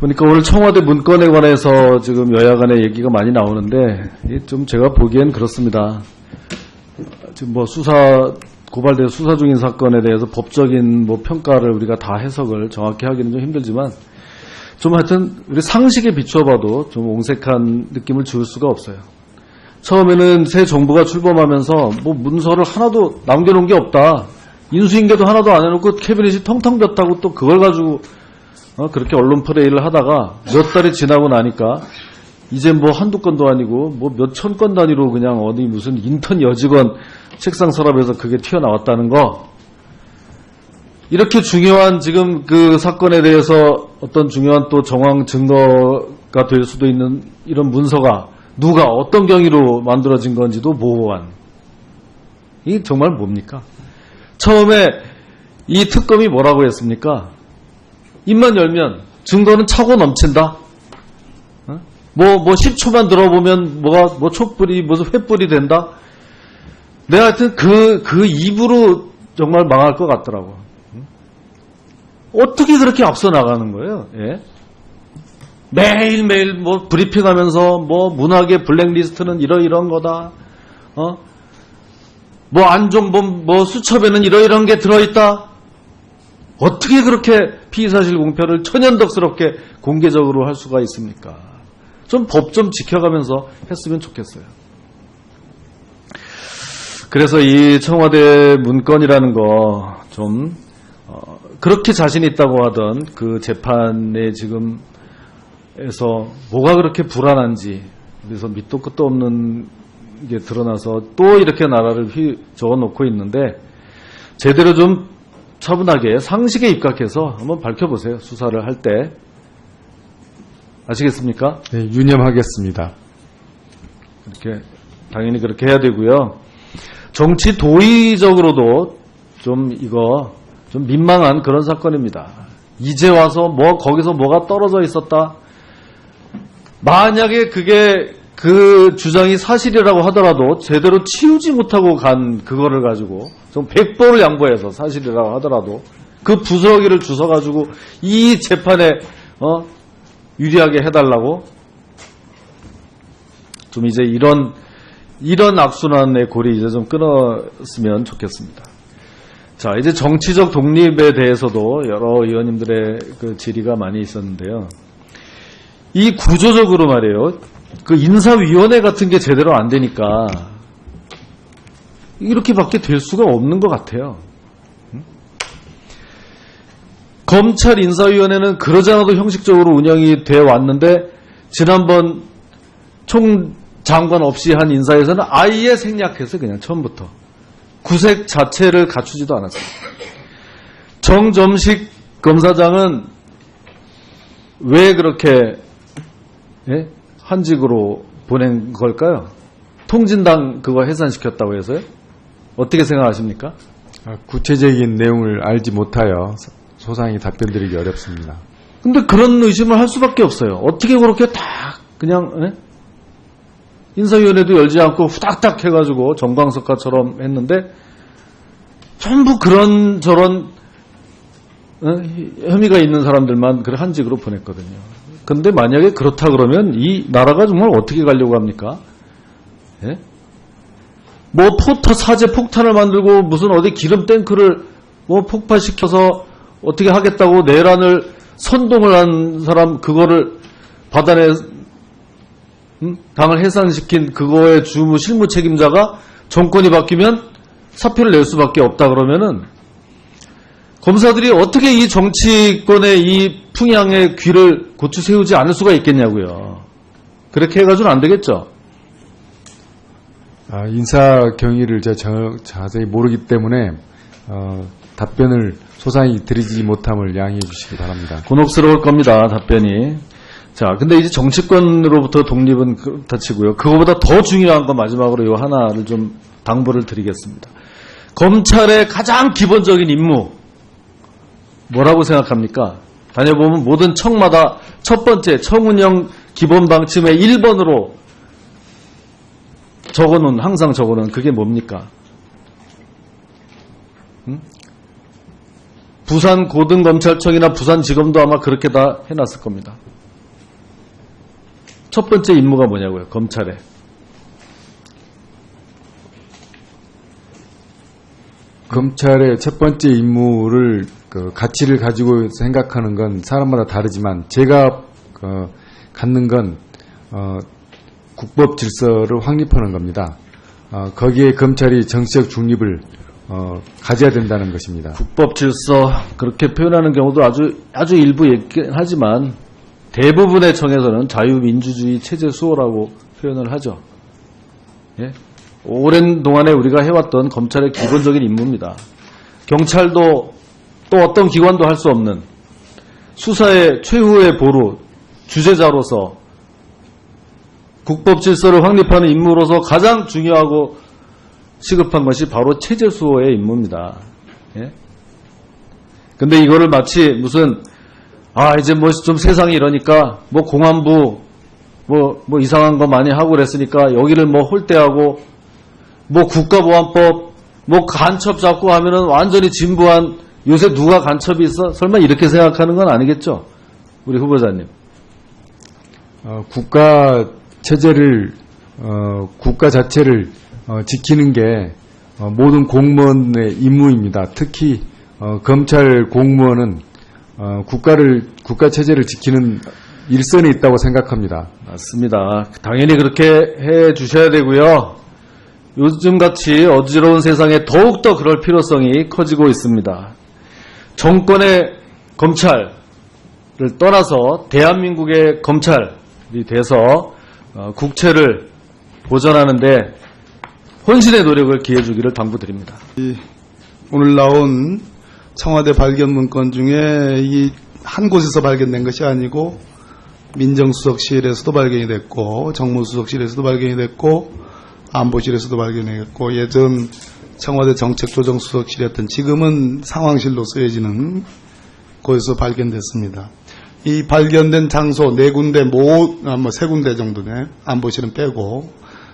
보니까 오늘 청와대 문건에 관해서 지금 여야 간의 얘기가 많이 나오는데 좀 제가 보기엔 그렇습니다. 지금 뭐 고발돼서 수사 중인 사건에 대해서 법적인 뭐 평가를 우리가 다 해석을 정확히 하기는 좀 힘들지만 좀 하여튼 우리 상식에 비춰봐도 좀 옹색한 느낌을 지울 수가 없어요. 처음에는 새 정부가 출범하면서 뭐 문서를 하나도 남겨놓은 게 없다. 인수인계도 하나도 안 해놓고 캐비닛이 텅텅 볐다고 또 그걸 가지고 그렇게 언론 플레이를 하다가 몇 달이 지나고 나니까 이제 뭐 한두 건도 아니고 뭐 몇천 건 단위로 그냥 어디 무슨 인턴 여직원 책상 서랍에서 그게 튀어나왔다는 거. 이렇게 중요한 지금 그 사건에 대해서 어떤 중요한 또 정황 증거가 될 수도 있는 이런 문서가 누가 어떤 경위로 만들어진 건지도 모호한. 이게 정말 뭡니까? 처음에 이 특검이 뭐라고 했습니까? 입만 열면 증거는 차고 넘친다. 뭐 10초만 들어보면 뭐 촛불이 무슨 횃불이 된다. 내가 하여튼 그 입으로 정말 망할 것 같더라고. 어떻게 그렇게 앞서 나가는 거예요? 예? 매일매일 뭐 브리핑하면서 뭐 문학의 블랙리스트는 이런 거다. 뭐 안종범 뭐 수첩에는 이런 게 들어있다. 어떻게 그렇게 피의사실 공표를 천연덕스럽게 공개적으로 할 수가 있습니까? 좀 법 좀 지켜가면서 했으면 좋겠어요. 그래서 이 청와대 문건이라는 거 좀 그렇게 자신 있다고 하던 그 재판에 지금에서 뭐가 그렇게 불안한지 그래서 밑도 끝도 없는 게 드러나서 또 이렇게 나라를 적어놓고 있는데 제대로 좀 차분하게 상식에 입각해서 한번 밝혀보세요. 수사를 할 때. 아시겠습니까? 네, 유념하겠습니다. 당연히 그렇게 해야 되고요. 정치 도의적으로도 좀 좀 민망한 그런 사건입니다. 이제 와서 거기서 뭐가 떨어져 있었다. 만약에 그게 그 주장이 사실이라고 하더라도 제대로 치우지 못하고 간 그거를 가지고 좀 100번을 양보해서 사실이라고 하더라도 그 부스러기를 주워가지고 이 재판에 유리하게 해달라고 좀 이제 이런 악순환의 골이 이제 좀 끊었으면 좋겠습니다. 자, 이제 정치적 독립에 대해서도 여러 의원님들의 그 질의가 많이 있었는데요. 이 구조적으로 말이에요. 그 인사위원회 같은 게 제대로 안 되니까 이렇게밖에 될 수가 없는 것 같아요. 검찰 인사위원회는 그러지 않아도 형식적으로 운영이 돼 왔는데 지난번 총장관 없이 한 인사에서는 아예 생략해서 그냥 처음부터 구색 자체를 갖추지도 않았습니다. 정점식 검사장은 왜 그렇게 한직으로 보낸 걸까요? 통진당 그거 해산시켰다고 해서요? 어떻게 생각하십니까? 구체적인 내용을 알지 못하여 소상히 답변드리기 어렵습니다. 근데 그런 의심을 할 수밖에 없어요. 어떻게 그렇게 다 그냥 인사위원회도 열지 않고 후닥닥 해가지고 정광석화처럼 했는데 전부 그런 저런 혐의가 있는 사람들만 그래 한직으로 보냈거든요. 근데 만약에 그렇다 그러면 이 나라가 정말 어떻게 가려고 합니까? 예? 뭐 사제 폭탄을 만들고 무슨 어디 기름 탱크를 뭐 폭파시켜서 어떻게 하겠다고 내란을 선동을 한 사람 그거를 받아내 당을 해산시킨 그거의 주무 실무 책임자가 정권이 바뀌면 사표를 낼 수밖에 없다 그러면은 검사들이 어떻게 이 정치권의 이 풍향의 귀를 고추 세우지 않을 수가 있겠냐고요. 그렇게 해가지고는 안 되겠죠. 인사 경위를 제가 자세히 모르기 때문에 답변을 소상히 드리지 못함을 양해해 주시기 바랍니다. 곤혹스러울 겁니다. 답변이. 자, 근데 이제 정치권으로부터 독립은 그렇다 치고요. 그거보다 더 중요한 건 마지막으로 이 하나를 좀 당부를 드리겠습니다. 검찰의 가장 기본적인 임무 뭐라고 생각합니까? 다녀보면 모든 청마다 첫 번째 청운영 기본 방침의 1번으로 항상 적어놓은 그게 뭡니까? 부산 고등검찰청이나 부산지검도 아마 그렇게 다 해놨을 겁니다. 첫 번째 임무가 뭐냐고요, 검찰에. 검찰의 첫 번째 임무를 가치를 가지고 생각하는 건 사람마다 다르지만 제가 갖는 건 국법 질서를 확립하는 겁니다. 거기에 검찰이 정치적 중립을 가져야 된다는 것입니다. 국법 질서 그렇게 표현하는 경우도 아주 일부 있긴 하지만 대부분의 청에서는 자유민주주의 체제 수호라고 표현을 하죠. 예? 오랜 동안에 우리가 해왔던 검찰의 기본적인 임무입니다. 경찰도 또 어떤 기관도 할 수 없는 수사의 최후의 보루, 주재자로서 국법 질서를 확립하는 임무로서 가장 중요하고 시급한 것이 바로 체제 수호의 임무입니다. 예? 근데 이거를 마치 무슨 이제 뭐 좀 세상이 이러니까 뭐 공안부 뭐 이상한 거 많이 하고 그랬으니까 여기를 뭐 홀대하고 뭐 국가보안법 뭐 간첩 잡고 하면은 완전히 진부한 요새 누가 간첩이 있어? 설마 이렇게 생각하는 건 아니겠죠? 우리 후보자님. 국가 체제를 국가 자체를 지키는 게 모든 공무원의 임무입니다. 특히 검찰 공무원은 국가 체제를 지키는 일선에 있다고 생각합니다. 맞습니다. 당연히 그렇게 해 주셔야 되고요. 요즘같이 어지러운 세상에 더욱더 그럴 필요성이 커지고 있습니다. 정권의 검찰을 떠나서 대한민국의 검찰이 돼서 국채를 보전하는 데 혼신의 노력을 기해주기를 당부드립니다. 오늘 나온 청와대 발견 문건 중에 이 한 곳에서 발견된 것이 아니고 민정수석실에서도 발견이 됐고 정무수석실에서도 발견이 됐고 안보실에서도 발견이 됐고 예전 청와대 정책조정수석실이었던 지금은 상황실로 쓰여지는 곳에서 발견됐습니다. 이 발견된 장소 네 군데 세 군데 정도네. 안보실은 빼고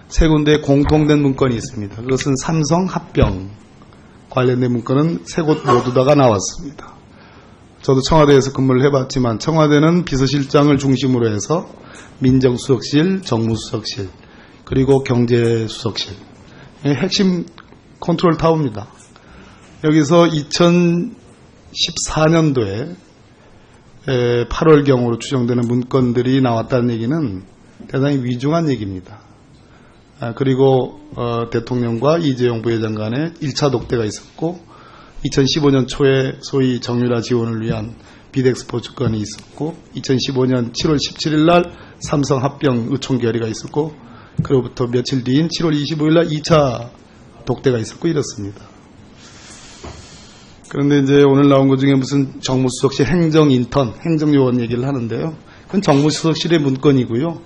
세 군데 공통된 문건이 있습니다. 그것은 삼성 합병 관련된 문건은 세 곳 모두 다가 나왔습니다. 저도 청와대에서 근무를 해봤지만 청와대는 비서실장을 중심으로 해서 민정수석실, 정무수석실, 그리고 경제수석실 핵심 컨트롤 타워입니다. 여기서 2014년도에 8월경으로 추정되는 문건들이 나왔다는 얘기는 대단히 위중한 얘기입니다. 그리고 대통령과 이재용 부회장 간에 1차 독대가 있었고 2015년 초에 소위 정유라 지원을 위한 비덱스포츠 건이 있었고 2015년 7월 17일 날 삼성 합병 의총 결의가 있었고 그로부터 며칠 뒤인 7월 25일 날 2차 독대가 있었고 이렇습니다. 그런데 이제 오늘 나온 것 중에 무슨 정무수석실 행정인턴, 행정요원 얘기를 하는데요. 그건 정무수석실의 문건이고요.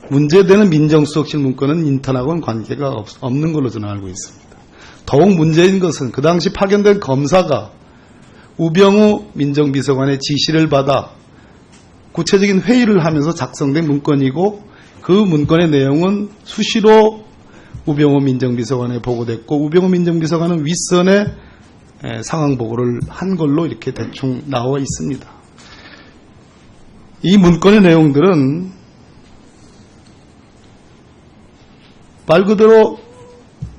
문제되는 민정수석실 문건은 인턴하고는 관계가 없는 걸로 저는 알고 있습니다. 더욱 문제인 것은 그 당시 파견된 검사가 우병우 민정비서관의 지시를 받아 구체적인 회의를 하면서 작성된 문건이고 그 문건의 내용은 수시로 우병우 민정비서관에 보고됐고 우병우 민정비서관은 윗선에 상황 보고를 한 걸로 이렇게 대충 나와 있습니다. 이 문건의 내용들은 말 그대로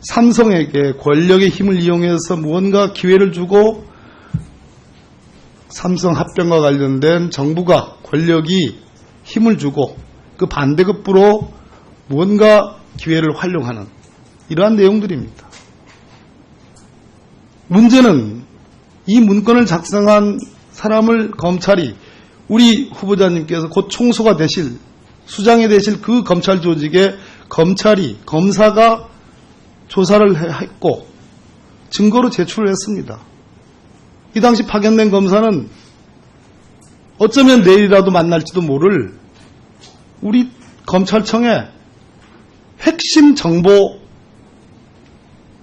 삼성에게 권력의 힘을 이용해서 무언가 기회를 주고 삼성 합병과 관련된 정부가 권력이 힘을 주고 그 반대급부로 무언가 기회를 활용하는 이러한 내용들입니다. 문제는 이 문건을 작성한 사람을 검찰이 우리 후보자님께서 곧 총수가 되실 수장이 되실 그 검찰 조직에 검사가 조사를 했고 증거로 제출을 했습니다. 이 당시 파견된 검사는 어쩌면 내일이라도 만날지도 모를 우리 검찰청의 핵심 정보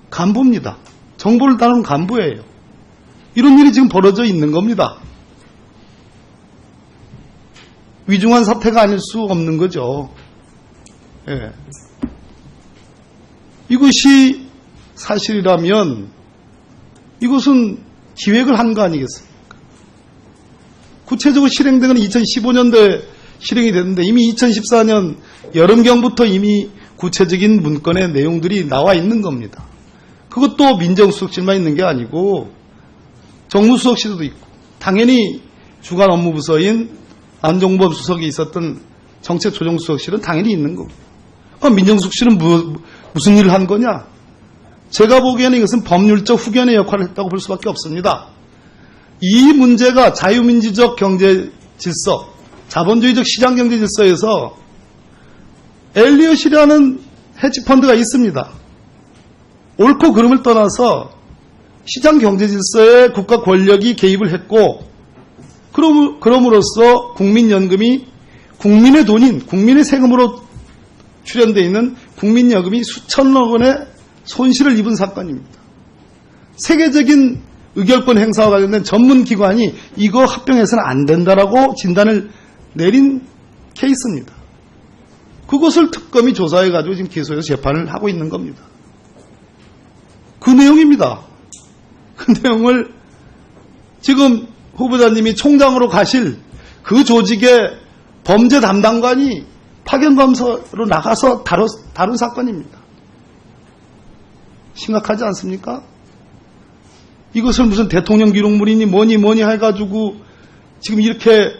간부입니다. 정보를 다루는 간부예요. 이런 일이 지금 벌어져 있는 겁니다. 위중한 사태가 아닐 수 없는 거죠. 예. 이것이 사실이라면 이것은 기획을 한 거 아니겠습니까? 구체적으로 실행된 건 2015년도에 실행이 됐는데 이미 2014년 여름경부터 이미 구체적인 문건의 내용들이 나와 있는 겁니다. 그것도 민정수석실만 있는 게 아니고 정무수석실도 있고 당연히 주간 업무부서인 안종범 수석이 있었던 정책조정수석실은 당연히 있는 겁니다. 그럼 민정수석실은 무슨 일을 한 거냐? 제가 보기에는 이것은 법률적 후견의 역할을 했다고 볼 수밖에 없습니다. 이 문제가 자유민주적 경제 질서, 자본주의적 시장 경제 질서에서 엘리엇이라는 헤지펀드가 있습니다. 옳고 그름을 떠나서 시장 경제 질서에 국가 권력이 개입을 했고 그럼으로써 국민연금이 국민의 돈인 국민의 세금으로 출연되어 있는 국민연금이 수천억 원의 손실을 입은 사건입니다. 세계적인 의결권 행사와 관련된 전문기관이 이거 합병해서는 안 된다라고 진단을 내린 케이스입니다. 그것을 특검이 조사해가지고 지금 기소해서 재판을 하고 있는 겁니다. 그 내용입니다. 그 내용을 지금 후보자님이 총장으로 가실 그 조직의 범죄 담당관이 파견검사로 나가서 다룬 사건입니다. 심각하지 않습니까? 이것을 무슨 대통령 기록물이니 뭐니 해가지고 지금 이렇게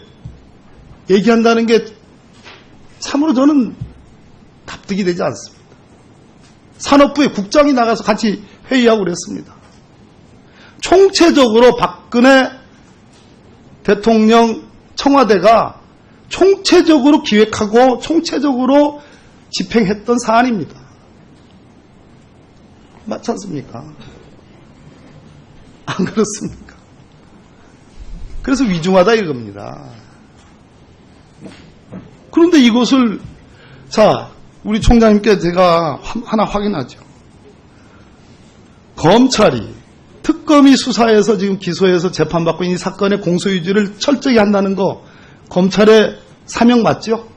얘기한다는 게 참으로 저는 납득이 되지 않습니다. 산업부의 국장이 나가서 같이 회의하고 그랬습니다. 총체적으로 박근혜 대통령 청와대가 총체적으로 기획하고 총체적으로 집행했던 사안입니다. 맞지 않습니까? 안 그렇습니까? 그래서 위중하다 이겁니다. 그런데 이것을 우리 총장님께 제가 하나 확인하죠. 검찰이 특검이 수사해서 지금 기소해서 재판받고 있는 이 사건의 공소유지를 철저히 한다는 거 검찰의 사명 맞죠?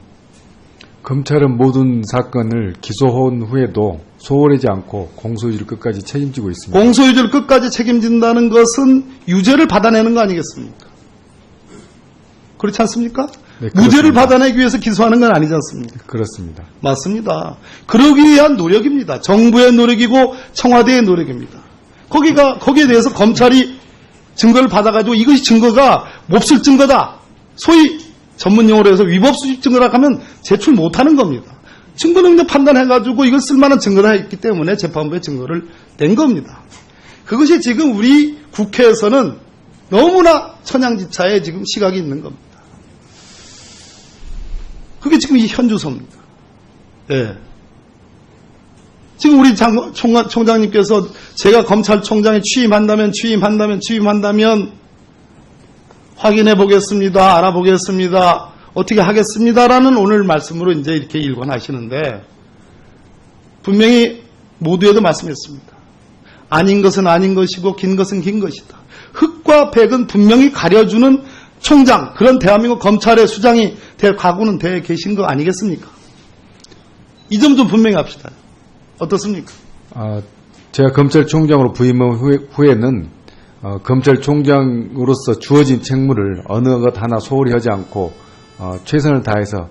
검찰은 모든 사건을 기소한 후에도 소홀하지 않고 공소유지를 끝까지 책임지고 있습니다. 공소유지를 끝까지 책임진다는 것은 유죄를 받아내는 거 아니겠습니까? 그렇지 않습니까? 네, 그렇습니다. 무죄를 받아내기 위해서 기소하는 건 아니지 않습니까? 그렇습니다. 맞습니다. 그러기 위한 노력입니다. 정부의 노력이고 청와대의 노력입니다. 거기에 대해서 검찰이 증거를 받아가지고 이것이 증거가 몹쓸 증거다. 소위 전문 용어로 해서 위법수집 증거라 하면 제출 못하는 겁니다. 증거 능력 판단해가지고 이걸 쓸만한 증거다 했기 때문에 재판부에 증거를 낸 겁니다. 그것이 지금 우리 국회에서는 너무나 천양지차에 지금 시각이 있는 겁니다. 그게 지금 이 현주소입니다. 예. 지금 우리 총장님께서 제가 검찰총장에 취임한다면 확인해 보겠습니다. 알아보겠습니다. 어떻게 하겠습니다라는 오늘 말씀으로 이제 이렇게 일관하시는데 분명히 모두에도 말씀했습니다. 아닌 것은 아닌 것이고 긴 것은 긴 것이다. 흑과 백은 분명히 가려주는 총장, 그런 대한민국 검찰의 수장이 될 각오는 되어 계신 거 아니겠습니까? 이 점 좀 분명히 합시다. 어떻습니까? 제가 검찰총장으로 부임한 후에는 검찰총장으로서 주어진 책무를 어느 것 하나 소홀히 하지 않고 최선을 다해서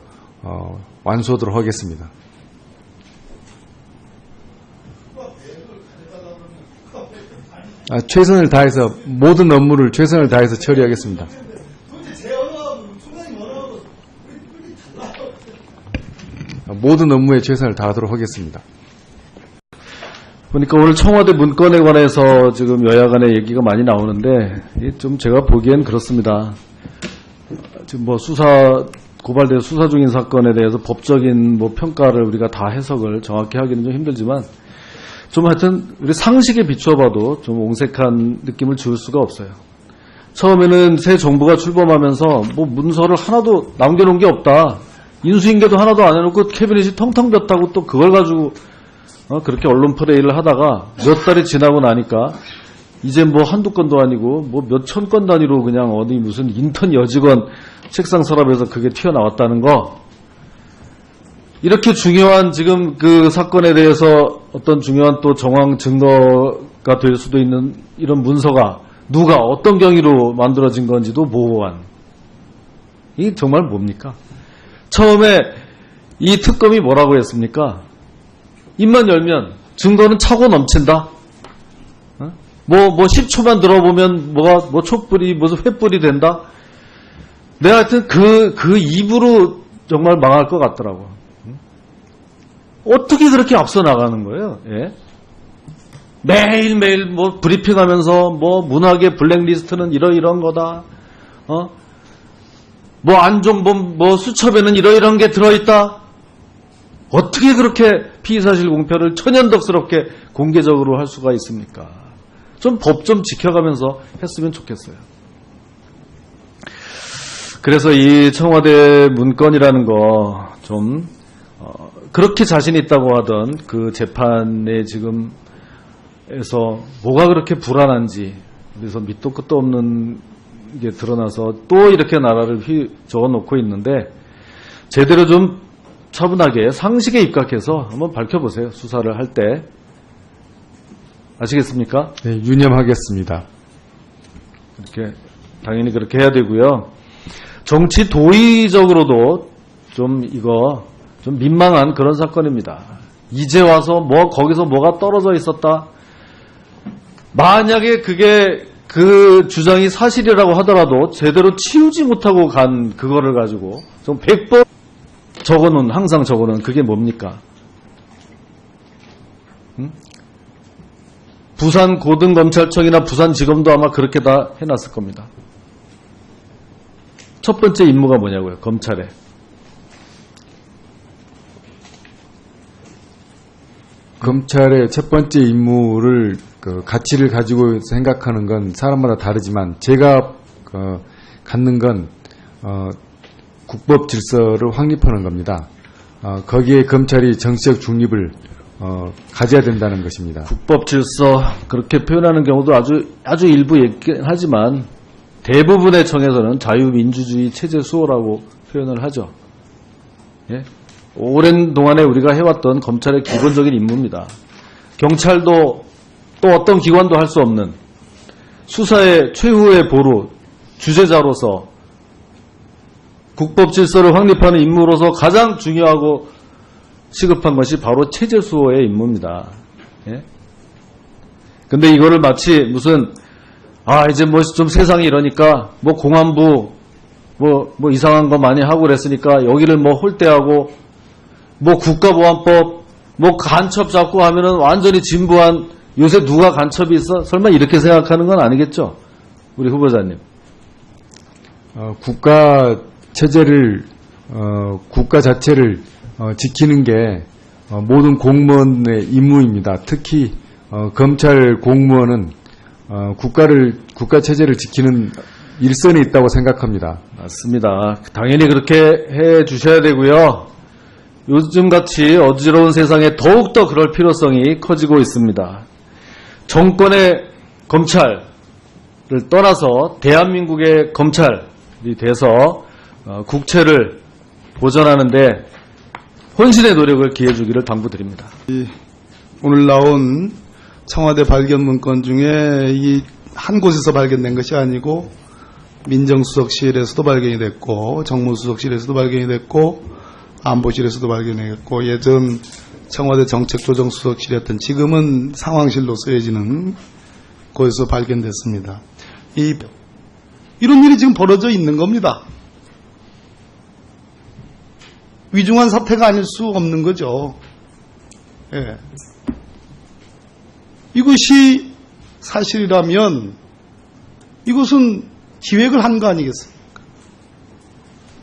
완수하도록 하겠습니다. 최선을 다해서 모든 업무를 최선을 다해서 처리하겠습니다. 모든 업무에 최선을 다하도록 하겠습니다. 보니까 오늘 청와대 문건에 관해서 지금 여야 간의 얘기가 많이 나오는데 좀 제가 보기엔 그렇습니다. 지금 뭐 고발돼서 수사 중인 사건에 대해서 법적인 뭐 평가를 우리가 다 해석을 정확히 하기는 좀 힘들지만 좀 하여튼 우리 상식에 비추어봐도 좀 옹색한 느낌을 지울 수가 없어요. 처음에는 새 정부가 출범하면서 뭐 문서를 하나도 남겨놓은 게 없다. 인수인계도 하나도 안 해놓고 캐비닛이 텅텅 볐다고 또 그걸 가지고 그렇게 언론 플레이를 하다가 몇 달이 지나고 나니까 이제 뭐 한두 건도 아니고 뭐 몇천 건 단위로 그냥 어디 무슨 인턴 여직원 책상 서랍에서 그게 튀어나왔다는 거. 이렇게 중요한 지금 그 사건에 대해서 어떤 중요한 또 정황 증거가 될 수도 있는 이런 문서가 누가 어떤 경위로 만들어진 건지도 모호한. 이게 정말 뭡니까? 처음에 이 특검이 뭐라고 했습니까? 입만 열면 증거는 차고 넘친다. 뭐 10초만 들어보면 뭐 촛불이 무슨 횃불이 된다. 내가 하여튼 그 입으로 정말 망할 것 같더라고. 어떻게 그렇게 앞서 나가는 거예요? 예? 매일매일 뭐 브리핑하면서 뭐 문학의 블랙리스트는 이런 거다. 뭐 안종범 뭐 수첩에는 이런 게 들어있다. 어떻게 그렇게 피의사실 공표를 천연덕스럽게 공개적으로 할 수가 있습니까? 좀 법 좀 지켜가면서 했으면 좋겠어요. 그래서 이 청와대 문건이라는 거 좀 그렇게 자신 있다고 하던 그 재판에 지금에서 뭐가 그렇게 불안한지, 그래서 밑도 끝도 없는 게 드러나서 또 이렇게 나라를 적어놓고 있는데, 제대로 좀 차분하게 상식에 입각해서 한번 밝혀보세요. 수사를 할 때. 아시겠습니까? 네, 유념하겠습니다. 그렇게 당연히 그렇게 해야 되고요. 정치 도의적으로도 좀 이거 좀 민망한 그런 사건입니다. 이제 와서 뭐 거기서 뭐가 떨어져 있었다. 만약에 그게 그 주장이 사실이라고 하더라도 제대로 치우지 못하고 간 그거를 가지고 좀 100번 적어놓은, 항상 적어놓은 그게 뭡니까? 부산 고등검찰청이나 부산지검도 아마 그렇게 다 해놨을 겁니다. 첫 번째 임무가 뭐냐고요, 검찰에. 검찰의 첫 번째 임무를 가치를 가지고 생각하는 건 사람마다 다르지만, 제가 갖는 건 국법 질서를 확립하는 겁니다. 거기에 검찰이 정치적 중립을 가져야 된다는 것입니다. 국법 질서 그렇게 표현하는 경우도 아주 일부 있긴 하지만 대부분의 청에서는 자유민주주의 체제 수호라고 표현을 하죠. 예? 오랜 동안에 우리가 해왔던 검찰의 기본적인 임무입니다. 경찰도 또 어떤 기관도 할 수 없는 수사의 최후의 보루, 주재자로서 국법 질서를 확립하는 임무로서 가장 중요하고 시급한 것이 바로 체제 수호의 임무입니다. 예? 근데 이거를 마치 무슨 이제 뭐 좀 세상이 이러니까 뭐 공안부 뭐 이상한 거 많이 하고 그랬으니까 여기를 뭐 홀대하고 뭐 국가보안법 뭐 간첩 잡고 하면은 완전히 진부한, 요새 누가 간첩이 있어? 설마 이렇게 생각하는 건 아니겠죠? 우리 후보자님. 국가 체제를 국가 자체를 지키는 게 모든 공무원의 임무입니다. 특히 검찰 공무원은 국가 체제를 지키는 일선에 있다고 생각합니다. 맞습니다. 당연히 그렇게 해 주셔야 되고요. 요즘같이 어지러운 세상에 더욱더 그럴 필요성이 커지고 있습니다. 정권의 검찰을 떠나서 대한민국의 검찰이 돼서 국채를 보전하는데 혼신의 노력을 기해주기를 당부드립니다. 오늘 나온 청와대 발견 문건 중에 이 한 곳에서 발견된 것이 아니고 민정수석실에서도 발견이 됐고, 정무수석실에서도 발견이 됐고, 안보실에서도 발견이 됐고, 예전 청와대 정책조정수석실이었던 지금은 상황실로 쓰여지는 곳에서 발견됐습니다. 이런 일이 지금 벌어져 있는 겁니다. 위중한 사태가 아닐 수 없는 거죠. 예. 이것이 사실이라면 이것은 기획을 한 거 아니겠습니까?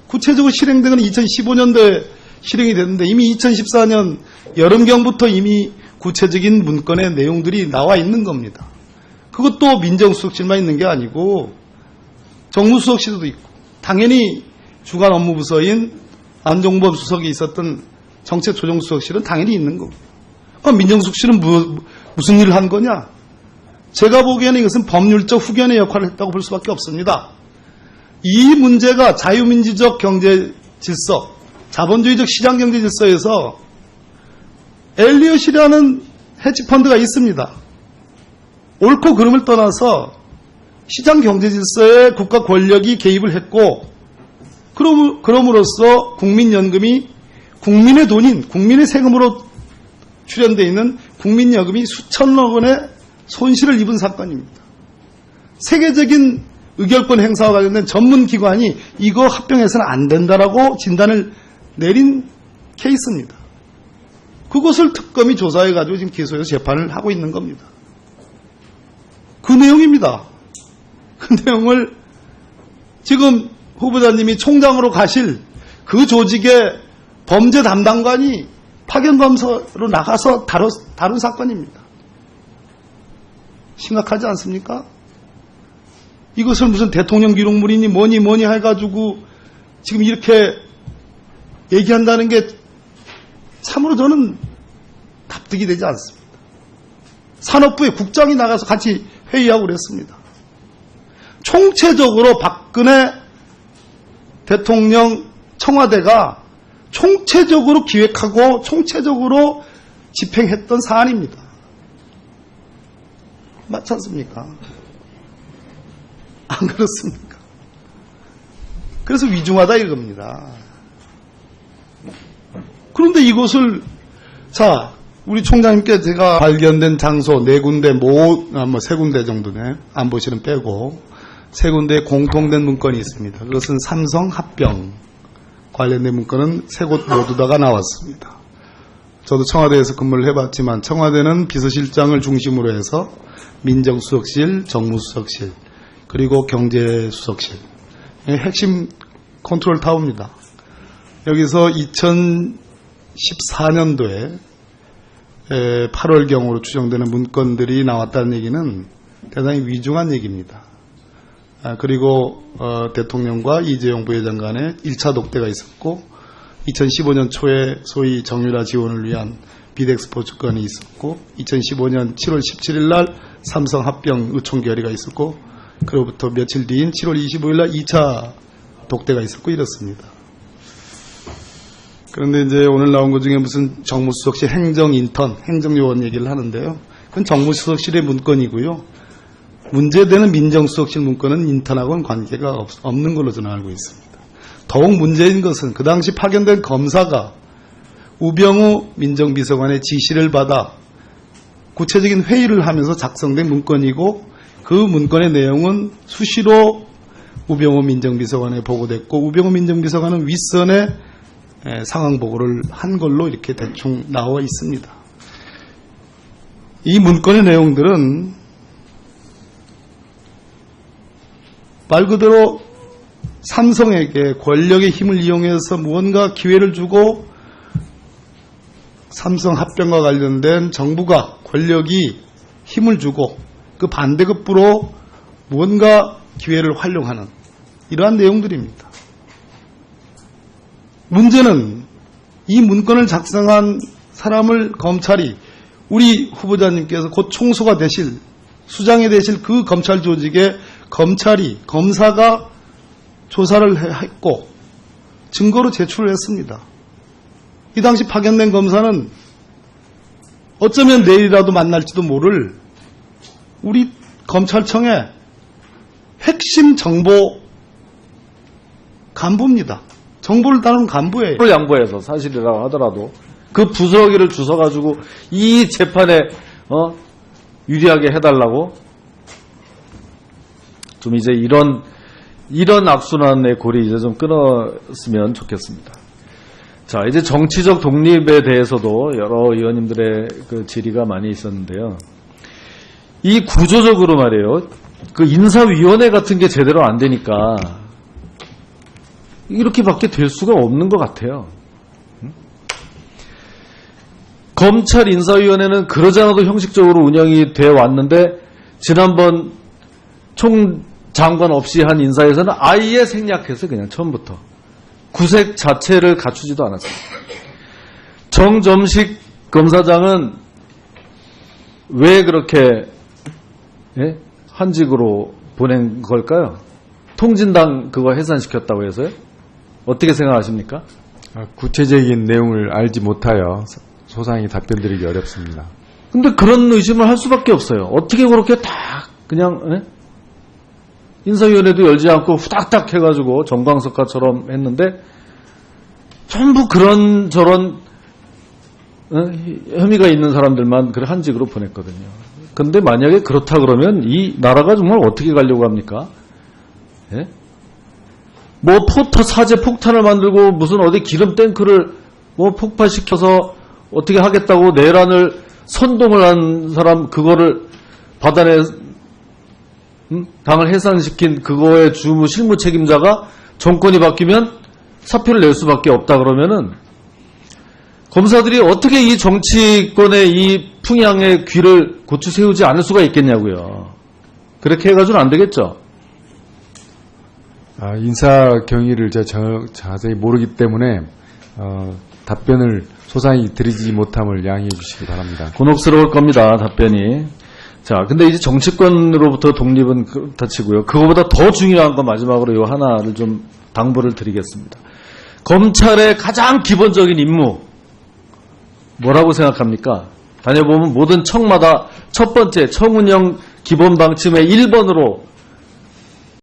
구체적으로 실행된 건 2015년도에 실행이 됐는데 이미 2014년 여름경부터 이미 구체적인 문건의 내용들이 나와 있는 겁니다. 그것도 민정수석실만 있는 게 아니고 정무수석실도 있고, 당연히 주간 업무부서인 안종범 수석이 있었던 정책조정수석실은 당연히 있는 거고, 민정수석실은 무슨 일을 한 거냐? 제가 보기에는 이것은 법률적 후견의 역할을 했다고 볼 수밖에 없습니다. 이 문제가 자유민주적 경제 질서, 자본주의적 시장 경제 질서에서 엘리엇이라는 헤지펀드가 있습니다. 옳고 그름을 떠나서 시장 경제 질서에 국가 권력이 개입을 했고, 그럼으로써 국민연금이 국민의 돈인, 국민의 세금으로 출연되어 있는 국민연금이 수천억 원의 손실을 입은 사건입니다. 세계적인 의결권 행사와 관련된 전문기관이 이거 합병해서는 안 된다라고 진단을 내린 케이스입니다. 그것을 특검이 조사해가지고 지금 기소해서 재판을 하고 있는 겁니다. 그 내용입니다. 그 내용을 지금 후보자님이 총장으로 가실 그 조직의 범죄 담당관이 파견검사로 나가서 다룬 사건입니다. 심각하지 않습니까? 이것을 무슨 대통령 기록물이니 뭐니 해가지고 지금 이렇게 얘기한다는 게 참으로 저는 납득이 되지 않습니다. 산업부에 국장이 나가서 같이 회의하고 그랬습니다. 총체적으로 박근혜 대통령 청와대가 총체적으로 기획하고 총체적으로 집행했던 사안입니다. 맞지 않습니까? 안 그렇습니까? 그래서 위중하다 이겁니다. 그런데 이것을 우리 총장님께 제가 발견된 장소 4군데, 세 군데 정도네, 안보실은 빼고 3군데 공통된 문건이 있습니다. 그것은 삼성 합병 관련된 문건은 3곳 모두 다가 나왔습니다. 저도 청와대에서 근무를 해봤지만 청와대는 비서실장을 중심으로 해서 민정수석실, 정무수석실, 그리고 경제수석실, 핵심 컨트롤 타워입니다. 여기서 2014년도에 8월경으로 추정되는 문건들이 나왔다는 얘기는 대단히 위중한 얘기입니다. 그리고 대통령과 이재용 부회장 간에 1차 독대가 있었고 2015년 초에 소위 정유라 지원을 위한 비덱스포츠건이 있었고 2015년 7월 17일 날 삼성 합병 의총 결의가 있었고 그로부터 며칠 뒤인 7월 25일 날 2차 독대가 있었고 이렇습니다. 그런데 이제 오늘 나온 것 중에 무슨 정무수석실 행정인턴, 행정요원 얘기를 하는데요. 그건 정무수석실의 문건이고요. 문제되는 민정수석실 문건은 인턴하고는 관계가 없는 걸로 저는 알고 있습니다. 더욱 문제인 것은 그 당시 파견된 검사가 우병우 민정비서관의 지시를 받아 구체적인 회의를 하면서 작성된 문건이고 그 문건의 내용은 수시로 우병우 민정비서관에 보고됐고 우병우 민정비서관은 윗선에 상황 보고를 한 걸로 이렇게 대충 나와 있습니다. 이 문건의 내용들은 말 그대로 삼성에게 권력의 힘을 이용해서 무언가 기회를 주고 삼성 합병과 관련된 정부가 권력이 힘을 주고 그 반대급부로 무언가 기회를 활용하는 이러한 내용들입니다. 문제는 이 문건을 작성한 사람을 검찰이 우리 후보자님께서 곧 총수가 되실 수장이 되실 그 검찰 조직에 검사가 조사를 했고 증거로 제출을 했습니다. 이 당시 파견된 검사는 어쩌면 내일이라도 만날지도 모를 우리 검찰청의 핵심 정보 간부입니다. 정보를 다루는 간부예요. 양보해서 사실이라고 하더라도 그 부스러기를 주워가지고 이 재판에 유리하게 해달라고 좀 이제 이런 악순환의 골이 이제 좀 끊었으면 좋겠습니다. 자, 이제 정치적 독립에 대해서도 여러 의원님들의 그 질의가 많이 있었는데요. 이 구조적으로 말이에요. 그 인사위원회 같은 게 제대로 안 되니까 이렇게밖에 될 수가 없는 것 같아요. 검찰 인사위원회는 그러지 않아도 형식적으로 운영이 되어 왔는데 지난번 총장관 없이 한 인사에서는 아예 생략해서 그냥 처음부터 구색 자체를 갖추지도 않았어요. 정점식 검사장은 왜 그렇게 한직으로 보낸 걸까요? 통진당 그거 해산시켰다고 해서요? 어떻게 생각하십니까? 구체적인 내용을 알지 못하여 소상히 답변드리기 어렵습니다. 근데 그런 의심을 할 수밖에 없어요. 어떻게 그렇게 다 그냥 인사위원회도 열지 않고 후닥닥 해가지고 정광석화처럼 했는데 전부 그런 저런 혐의가 있는 사람들만 그래 한직으로 보냈거든요. 근데 만약에 그렇다 그러면 이 나라가 정말 어떻게 가려고 합니까? 예? 뭐 사제 폭탄을 만들고 무슨 어디 기름 탱크를 뭐 폭파시켜서 어떻게 하겠다고 내란을 선동을 한 사람 그거를 받아내 당을 해산시킨 그거의 실무 책임자가 정권이 바뀌면 사표를 낼 수밖에 없다 그러면은 검사들이 어떻게 이 정치권의 이 풍향의 귀를 고추 세우지 않을 수가 있겠냐고요. 그렇게 해가지고는 안 되겠죠. 인사 경위를 제가 자세히 모르기 때문에 답변을 소상히 드리지 못함을 양해해 주시기 바랍니다. 곤혹스러울 겁니다. 답변이. 자, 근데 이제 정치권으로부터 독립은 그렇다 치고요. 그거보다 더 중요한 건 마지막으로 요 하나를 좀 당부를 드리겠습니다. 검찰의 가장 기본적인 임무 뭐라고 생각합니까? 다녀보면 모든 청마다 첫 번째 청운영 기본 방침의 1번으로